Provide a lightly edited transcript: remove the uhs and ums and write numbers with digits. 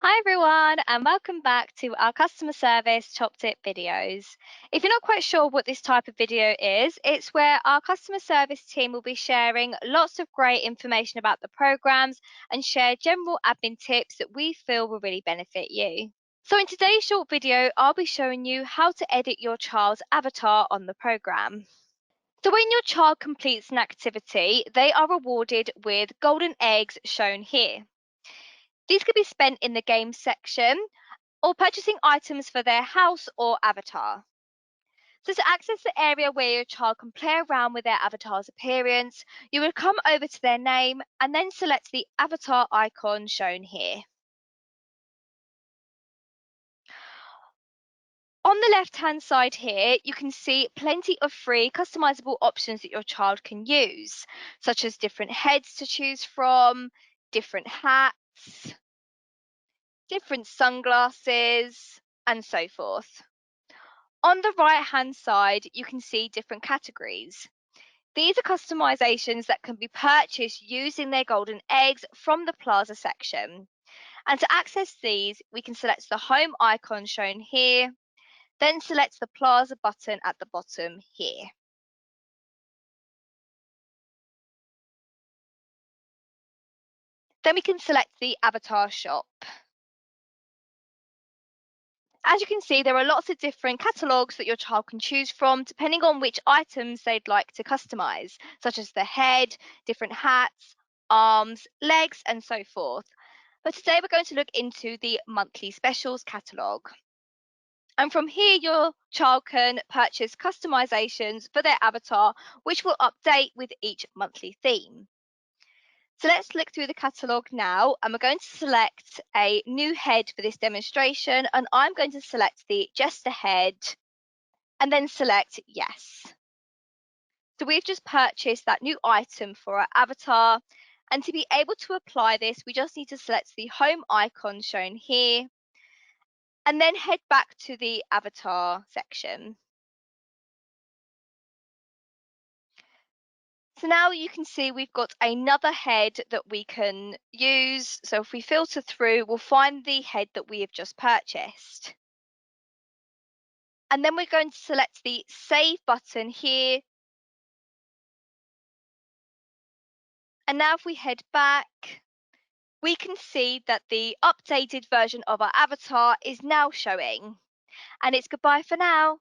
Hi everyone, and welcome back to our customer service top tip videos. If you're not quite sure what this type of video is, it's where our customer service team will be sharing lots of great information about the programs and share general admin tips that we feel will really benefit you. So in today's short video, I'll be showing you how to edit your child's avatar on the program. So when your child completes an activity, they are rewarded with golden eggs shown here. These could be spent in the game section or purchasing items for their house or avatar. So to access the area where your child can play around with their avatar's appearance, you would come over to their name and then select the avatar icon shown here. On the left-hand side here, you can see plenty of free customizable options that your child can use, such as different heads to choose from, different hats, different sunglasses, and so forth. On the right-hand side, you can see different categories. These are customizations that can be purchased using their golden eggs from the Plaza section. And to access these, we can select the home icon shown here, then select the Plaza button at the bottom here. Then we can select the avatar shop. As you can see, there are lots of different catalogues that your child can choose from depending on which items they'd like to customize, such as the head, different hats, arms, legs, and so forth. But today we're going to look into the monthly specials catalogue. And from here, your child can purchase customizations for their avatar, which will update with each monthly theme. So let's look through the catalogue now, and we're going to select a new head for this demonstration, and I'm going to select the Jester head and then select yes. So we've just purchased that new item for our avatar, and to be able to apply this, we just need to select the home icon shown here and then head back to the avatar section. So now you can see we've got another head that we can use. So if we filter through, we'll find the head that we have just purchased. And then we're going to select the Save button here. And now if we head back, we can see that the updated version of our avatar is now showing. And it's goodbye for now.